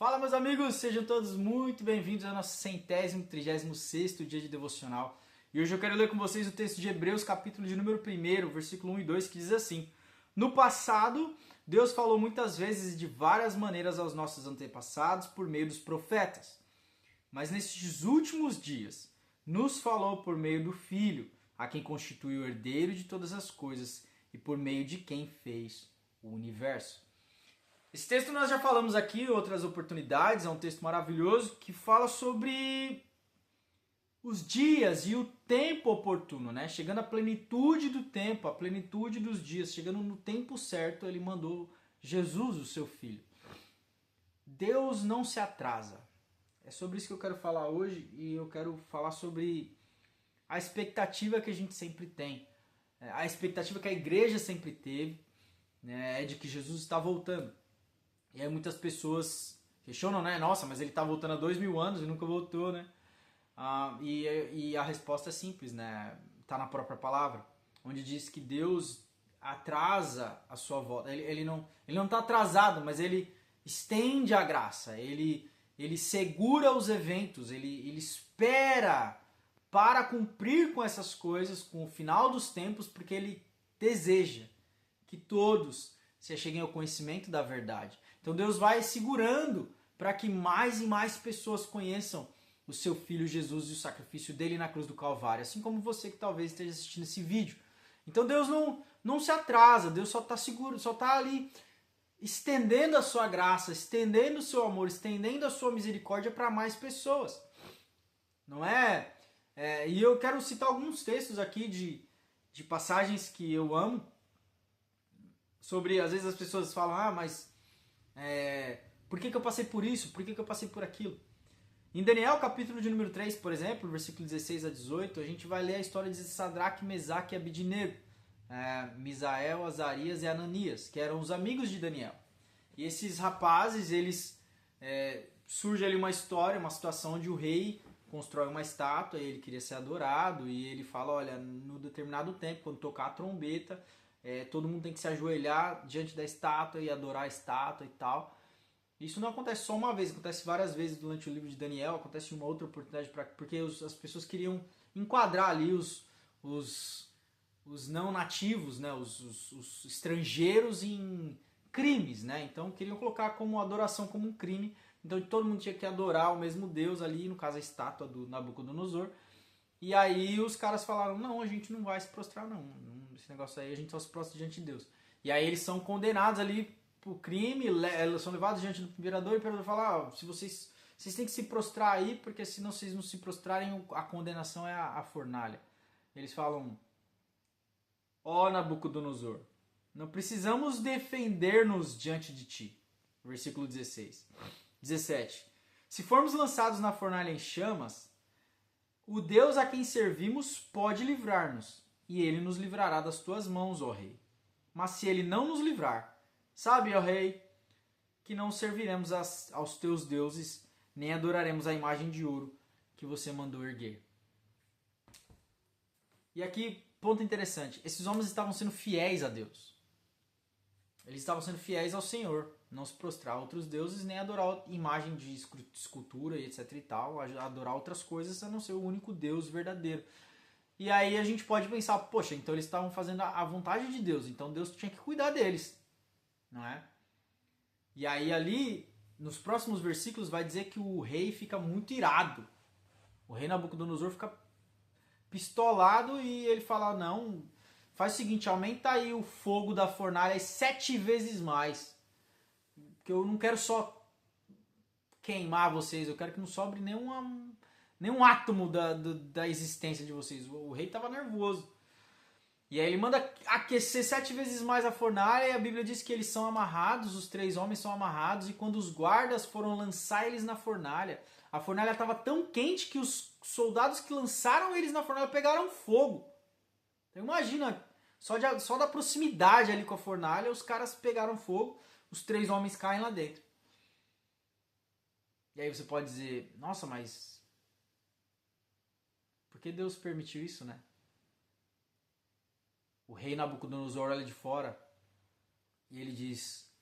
Fala, meus amigos, sejam todos muito bem-vindos ao nosso 136º dia de devocional. E hoje eu quero ler com vocês o texto de Hebreus, capítulo de número 1, versículo 1 e 2, que diz assim: No passado, Deus falou muitas vezes e de várias maneiras aos nossos antepassados por meio dos profetas. Mas nesses últimos dias, nos falou por meio do Filho, a quem constitui o herdeiro de todas as coisas e por meio de quem fez o universo. Esse texto nós já falamos aqui em outras oportunidades, é um texto maravilhoso que fala sobre os dias e o tempo oportuno, né? Chegando à plenitude do tempo, à plenitude dos dias, chegando no tempo certo, ele mandou Jesus, o seu Filho. Deus não se atrasa. É sobre isso que eu quero falar hoje e eu quero falar sobre a expectativa que a gente sempre tem, a expectativa que a igreja sempre teve, né, é de que Jesus está voltando. E aí muitas pessoas questionam, né? Nossa, mas ele está voltando há 2000 anos e nunca voltou, né? E a resposta é simples, né? Está na própria palavra, onde diz que Deus atrasa a sua volta. Ele não está atrasado, mas ele estende a graça. Ele segura os eventos, ele espera para cumprir com essas coisas, com o final dos tempos, porque ele deseja que todos se acheguem ao conhecimento da verdade. Então Deus vai segurando para que mais e mais pessoas conheçam o seu Filho Jesus e o sacrifício dele na cruz do Calvário, assim como você que talvez esteja assistindo esse vídeo. Então Deus não se atrasa, Deus só está seguro, só está ali estendendo a sua graça, estendendo o seu amor, estendendo a sua misericórdia para mais pessoas. Não é? E eu quero citar alguns textos aqui de passagens que eu amo, sobre, às vezes as pessoas falam, mas por que eu passei por isso? Por que eu passei por aquilo? Em Daniel, capítulo de número 3, por exemplo, versículo 16 a 18, a gente vai ler a história de Sadraque, Mesaque e Abidnego, Misael, Azarias e Ananias, que eram os amigos de Daniel. E esses rapazes, eles surge ali uma história, uma situação onde o rei constrói uma estátua e ele queria ser adorado, e ele fala, olha, no determinado tempo, quando tocar a trombeta, todo mundo tem que se ajoelhar diante da estátua e adorar a estátua e tal. Isso não acontece só uma vez, acontece várias vezes durante o livro de Daniel, acontece em uma outra oportunidade, porque as pessoas queriam enquadrar ali os não nativos, né, os estrangeiros em crimes, né? Então queriam colocar como adoração como um crime, então todo mundo tinha que adorar o mesmo Deus ali, no caso a estátua do Nabucodonosor. E aí os caras falaram, não, a gente não vai se prostrar não, esse negócio aí a gente só se prostra diante de Deus. E aí eles são condenados ali por crime, são levados diante do imperador e o imperador fala, se vocês têm que se prostrar aí, porque se vocês não se prostrarem, a condenação é a fornalha. Eles falam, ó Nabucodonosor, não precisamos defender-nos diante de ti. Versículo 16. 17. Se formos lançados na fornalha em chamas, o Deus a quem servimos pode livrar-nos, e ele nos livrará das tuas mãos, ó rei. Mas se ele não nos livrar, sabe, ó rei, que não serviremos aos teus deuses, nem adoraremos a imagem de ouro que você mandou erguer. E aqui, ponto interessante, esses homens estavam sendo fiéis a Deus. Eles estavam sendo fiéis ao Senhor, não se prostrar a outros deuses, nem adorar imagem de escultura e etc e tal, adorar outras coisas a não ser o único Deus verdadeiro. E aí a gente pode pensar, poxa, então eles estavam fazendo a vontade de Deus, então Deus tinha que cuidar deles, não é? E aí ali, nos próximos versículos, vai dizer que o rei fica muito irado. O rei Nabucodonosor fica pistolado e ele fala, não, faz o seguinte, aumenta aí o fogo da fornalha 7 vezes mais. Porque eu não quero só queimar vocês, eu quero que não sobre nenhum átomo da existência de vocês. O rei estava nervoso. E aí ele manda aquecer 7 vezes mais a fornalha e a Bíblia diz que eles são amarrados, os 3 homens são amarrados, e quando os guardas foram lançar eles na fornalha, a fornalha estava tão quente que os soldados que lançaram eles na fornalha pegaram fogo. Então imagina, só da proximidade ali com a fornalha, os caras pegaram fogo, os 3 homens caem lá dentro. E aí você pode dizer, nossa, mas por que Deus permitiu isso, né? O rei Nabucodonosor olha de fora e ele diz,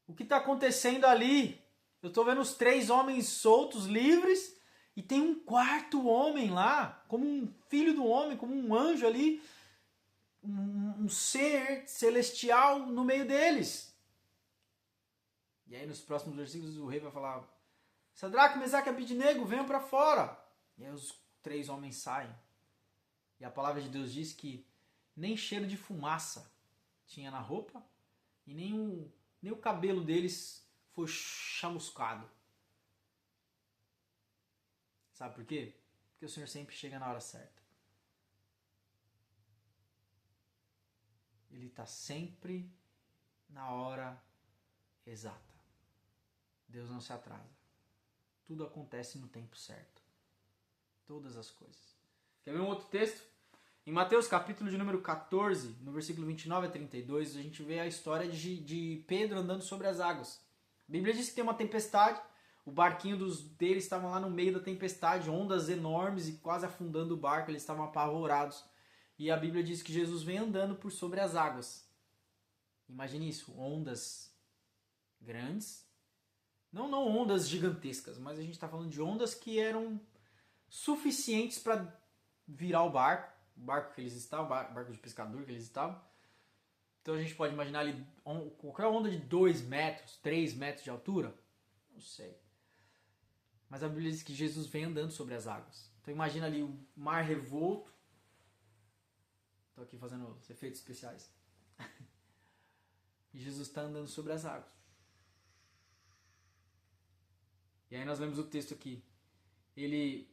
o que está acontecendo ali? Eu estou vendo os 3 homens soltos, livres, e tem um 4º homem lá, como um filho do homem, como um anjo ali, um ser celestial no meio deles. E aí nos próximos versículos o rei vai falar: Sadraque, Mesaque e Abednego, venham para fora. E aí os 3 homens saem. E a palavra de Deus diz que nem cheiro de fumaça tinha na roupa e nem o cabelo deles foi chamuscado. Sabe por quê? Porque o Senhor sempre chega na hora certa. Ele está sempre na hora exata. Deus não se atrasa. Tudo acontece no tempo certo. Todas as coisas. Quer ver um outro texto? Em Mateus capítulo de número 14, no versículo 29 a 32, a gente vê a história de Pedro andando sobre as águas. A Bíblia diz que tem uma tempestade, o barquinho deles estavam lá no meio da tempestade, ondas enormes e quase afundando o barco, eles estavam apavorados. E a Bíblia diz que Jesus vem andando por sobre as águas. Imagine isso, ondas grandes, não ondas gigantescas, mas a gente está falando de ondas que eram suficientes para virar o barco que eles estavam, barco de pescador que eles estavam. Então a gente pode imaginar ali qualquer onda de 2 metros, 3 metros de altura, não sei. Mas a Bíblia diz que Jesus vem andando sobre as águas. Então imagina ali o mar revolto. Estou aqui fazendo os efeitos especiais. E Jesus está andando sobre as águas. E aí nós lemos o texto aqui. Ele,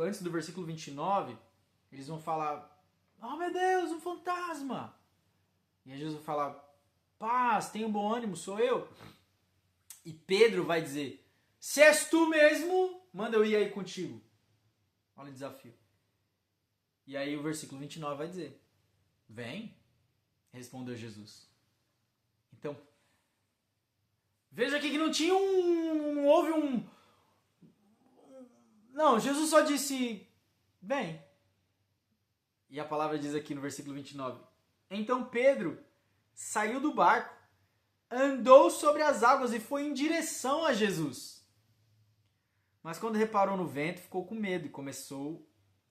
antes do versículo 29, eles vão falar: oh meu Deus, um fantasma! E aí Jesus vai falar: paz, tenha um bom ânimo, sou eu. E Pedro vai dizer: se és tu mesmo, manda eu ir aí contigo. Olha o desafio. E aí o versículo 29 vai dizer: vem, respondeu Jesus. Então, veja aqui que não tinha não, Jesus só disse: vem. E a palavra diz aqui no versículo 29: então Pedro saiu do barco, andou sobre as águas e foi em direção a Jesus. Mas quando reparou no vento, ficou com medo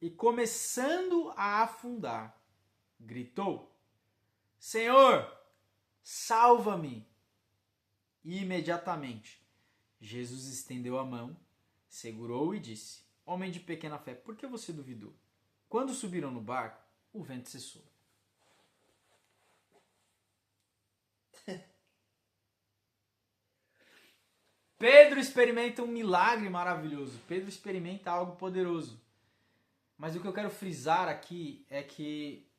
e começando a afundar, gritou: Senhor, salva-me! E imediatamente Jesus estendeu a mão, segurou-o e disse: homem de pequena fé, por que você duvidou? Quando subiram no barco, o vento cessou. Pedro experimenta um milagre maravilhoso. Pedro experimenta algo poderoso. Mas o que eu quero frisar aqui é que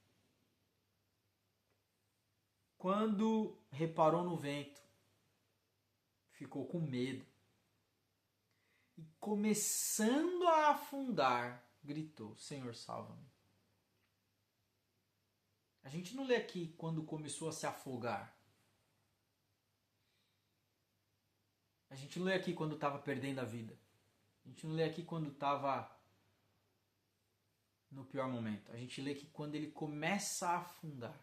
quando reparou no vento, ficou com medo. E começando a afundar, gritou: Senhor, salva-me. A gente não lê aqui quando começou a se afogar. A gente não lê aqui quando estava perdendo a vida. A gente não lê aqui quando estava no pior momento. A gente lê aqui quando ele começa a afundar.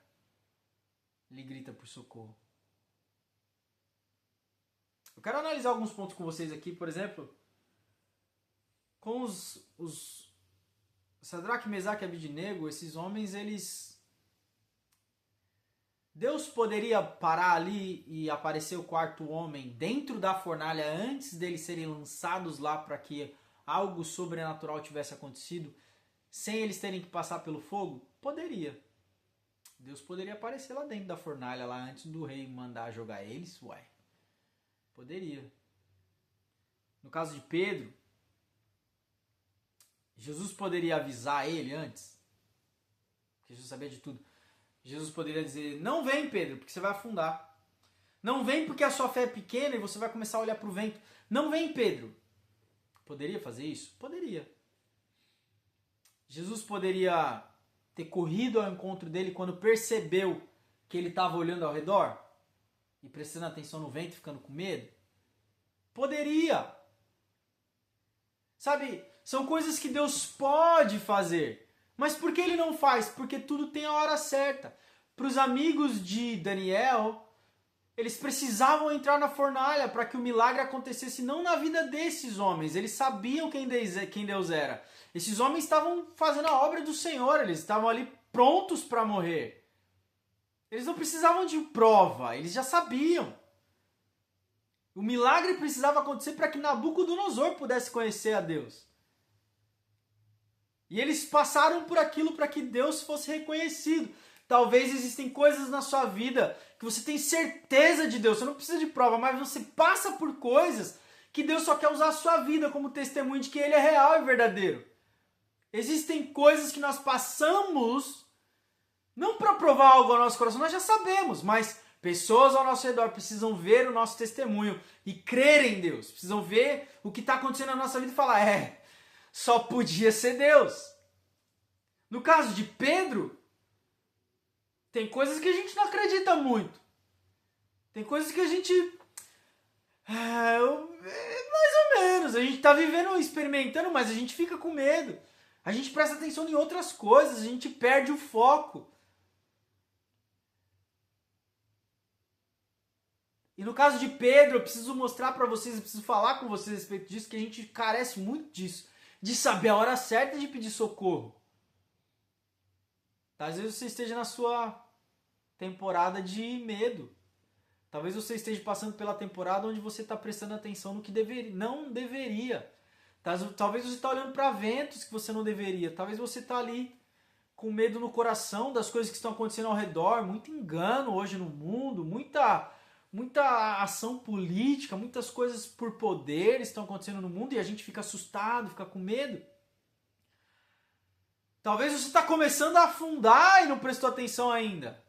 Ele grita por socorro. Eu quero analisar alguns pontos com vocês aqui, por exemplo, com os Sadraque, Mesaque e Abednego, esses homens, Deus poderia parar ali e aparecer o 4º homem dentro da fornalha antes deles serem lançados lá para que algo sobrenatural tivesse acontecido, sem eles terem que passar pelo fogo? Poderia. Deus poderia aparecer lá dentro da fornalha, lá antes do rei mandar jogar eles, uai. Poderia. No caso de Pedro, Jesus poderia avisar ele antes, porque Jesus sabia de tudo. Jesus poderia dizer: não vem, Pedro, porque você vai afundar. Não vem porque a sua fé é pequena e você vai começar a olhar para o vento. Não vem, Pedro. Poderia fazer isso? Poderia. Jesus poderia ter corrido ao encontro dele quando percebeu que ele estava olhando ao redor e prestando atenção no vento e ficando com medo? Poderia. Sabe, são coisas que Deus pode fazer. Mas por que ele não faz? Porque tudo tem a hora certa. Para os amigos de Daniel, Eles precisavam entrar na fornalha para que o milagre acontecesse não na vida desses homens. Eles sabiam quem Deus era. Esses homens estavam fazendo a obra do Senhor, eles estavam ali prontos para morrer. Eles não precisavam de prova, eles já sabiam. O milagre precisava acontecer para que Nabucodonosor pudesse conhecer a Deus. E eles passaram por aquilo para que Deus fosse reconhecido. Talvez existem coisas na sua vida que você tem certeza de Deus, você não precisa de prova, mas você passa por coisas que Deus só quer usar a sua vida como testemunho de que Ele é real e verdadeiro. Existem coisas que nós passamos não para provar algo ao nosso coração, nós já sabemos, mas pessoas ao nosso redor precisam ver o nosso testemunho e crer em Deus, precisam ver o que está acontecendo na nossa vida e falar, só podia ser Deus. No caso de Pedro, tem coisas que a gente não acredita muito. Tem coisas que a gente... mais ou menos. A gente está vivendo, experimentando, mas a gente fica com medo. A gente presta atenção em outras coisas. A gente perde o foco. E no caso de Pedro, eu preciso mostrar para vocês, eu preciso falar com vocês a respeito disso, que a gente carece muito disso. De saber a hora certa de pedir socorro. Às vezes você esteja na sua temporada de medo. Talvez você esteja passando pela temporada onde você está prestando atenção no que não deveria. Talvez você está olhando para ventos que você não deveria. Talvez você está ali com medo no coração das coisas que estão acontecendo ao redor. Muito engano hoje no mundo. Muita ação política. Muitas coisas por poder estão acontecendo no mundo. E a gente fica assustado, fica com medo. Talvez você está começando a afundar e não prestou atenção ainda.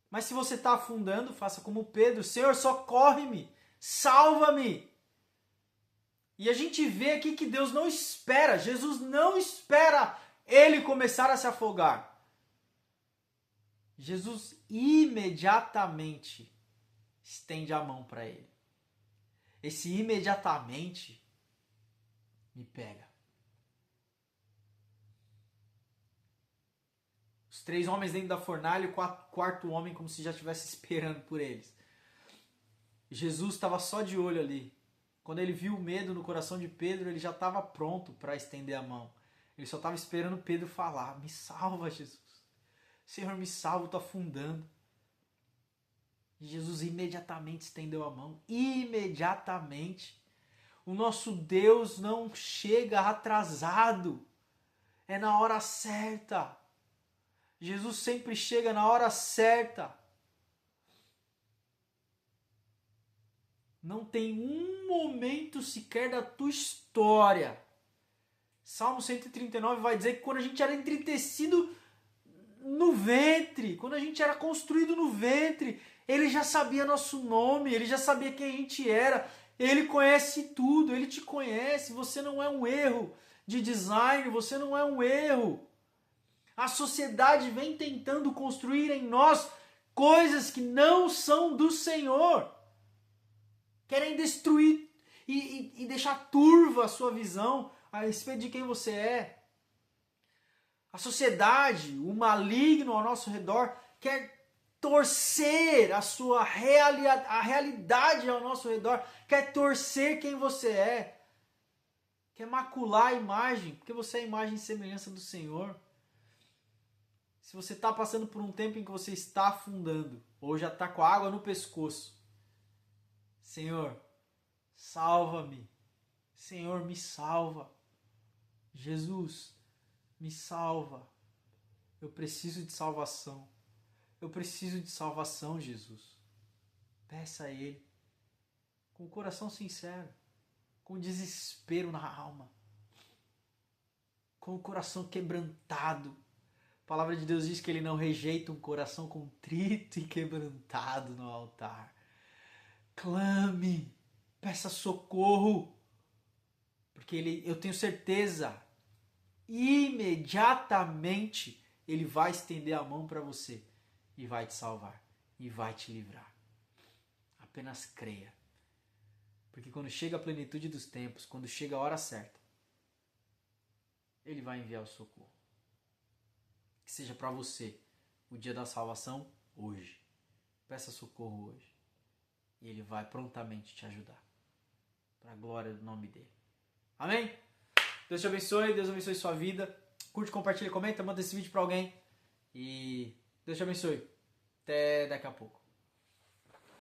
Mas se você está afundando, faça como Pedro. Senhor, socorre-me, salva-me. E a gente vê aqui que Deus não espera, Jesus não espera ele começar a se afogar. Jesus imediatamente estende a mão para ele. Esse imediatamente me pega. Os 3 homens dentro da fornalha e o quarto homem como se já estivesse esperando por eles. Jesus estava só de olho ali. Quando ele viu o medo no coração de Pedro, ele já estava pronto para estender a mão. Ele só estava esperando Pedro falar, me salva, Jesus. Senhor, me salva, eu estou afundando. E Jesus imediatamente estendeu a mão. Imediatamente. O nosso Deus não chega atrasado. É na hora certa. Jesus sempre chega na hora certa. Não tem um momento sequer da tua história. Salmo 139 vai dizer que quando a gente era entristecido no ventre, quando a gente era construído no ventre, Ele já sabia nosso nome, Ele já sabia quem a gente era. Ele conhece tudo, Ele te conhece. Você não é um erro de design, você não é um erro. A sociedade vem tentando construir em nós coisas que não são do Senhor. Querem destruir e deixar turva a sua visão a respeito de quem você é. A sociedade, o maligno ao nosso redor, quer torcer a realidade ao nosso redor, quer torcer quem você é. Quer macular a imagem, porque você é a imagem e semelhança do Senhor. Se você está passando por um tempo em que você está afundando, ou já está com a água no pescoço, Senhor, salva-me. Senhor, me salva. Jesus, me salva. Eu preciso de salvação. Eu preciso de salvação, Jesus. Peça a Ele, com o coração sincero, com desespero na alma, com o coração quebrantado. A palavra de Deus diz que Ele não rejeita um coração contrito e quebrantado no altar. Clame, peça socorro, porque eu tenho certeza, imediatamente Ele vai estender a mão para você e vai te salvar e vai te livrar. Apenas creia, porque quando chega a plenitude dos tempos, quando chega a hora certa, Ele vai enviar o socorro. Que seja para você o dia da salvação hoje. peça socorro hoje. E Ele vai prontamente te ajudar. Para a glória do nome dEle. Amém? Deus te abençoe, Deus abençoe sua vida. Curte, compartilha, comenta, manda esse vídeo para alguém. E Deus te abençoe. Até daqui a pouco.